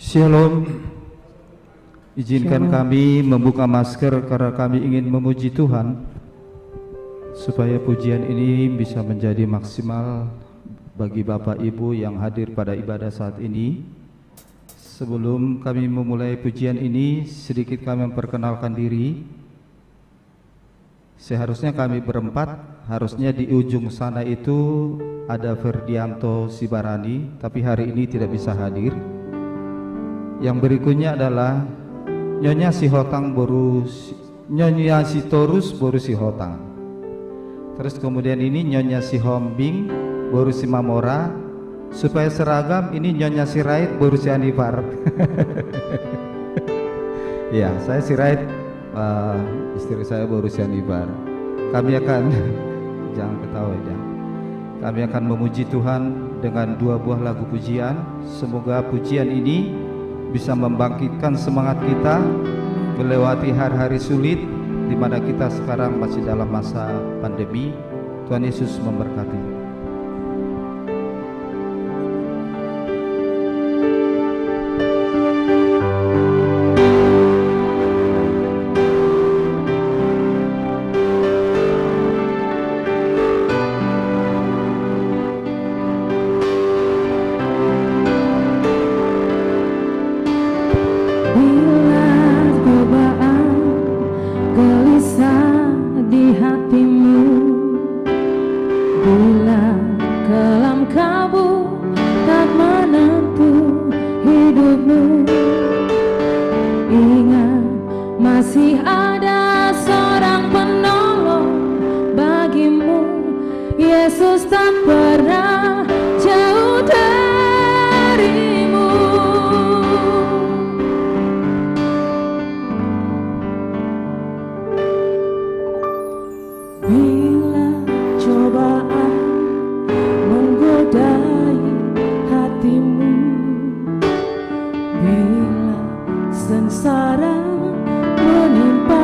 Shalom. Izinkan kami membuka masker karena kami ingin memuji Tuhan, supaya pujian ini bisa menjadi maksimal bagi Bapak Ibu yang hadir pada ibadah saat ini. Sebelum kami memulai pujian ini, sedikit kami memperkenalkan diri. Seharusnya kami berempat, harusnya di ujung sana itu ada Ferdianto Sibarani, tapi hari ini tidak bisa hadir. Yang berikutnya adalah Nyonya Sihotang Boru, Nyonya Sitorus Boru Sihotang. Terus kemudian ini Nyonya Sihombing Boru Simamora. Supaya seragam ini Nyonya Sirait Boru Sianifar. Ya, saya Sirait, istri saya Boru Sianifar. Kami akan jangan ketawa ya. Kami akan memuji Tuhan dengan 2 buah lagu pujian. Semoga pujian ini bisa membangkitkan semangat kita melewati hari-hari sulit di mana kita sekarang masih dalam masa pandemi. Tuhan Yesus memberkati. Sengsara menimpa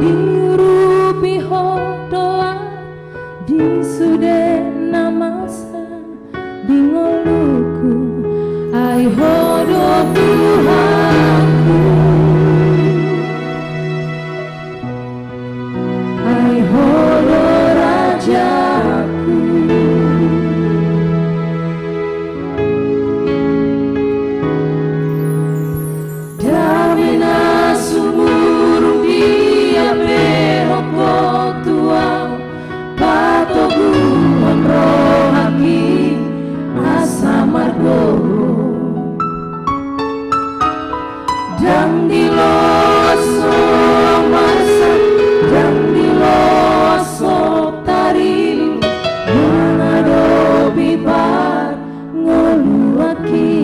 diurupi hodoa di sude namasa di ngoluku ai hodo Tuhanku ai hodo Rajaku damina sumurung dia beroko tua patogu rohaki asa margo dang di loso masa dang di loso tari mengadobi bar ngoluaki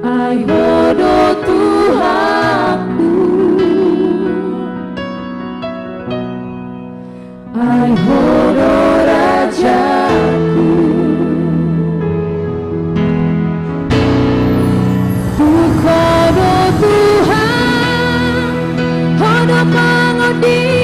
ai hodo Tuhanku ai hodo Rajaku Tuhan hodo pangodi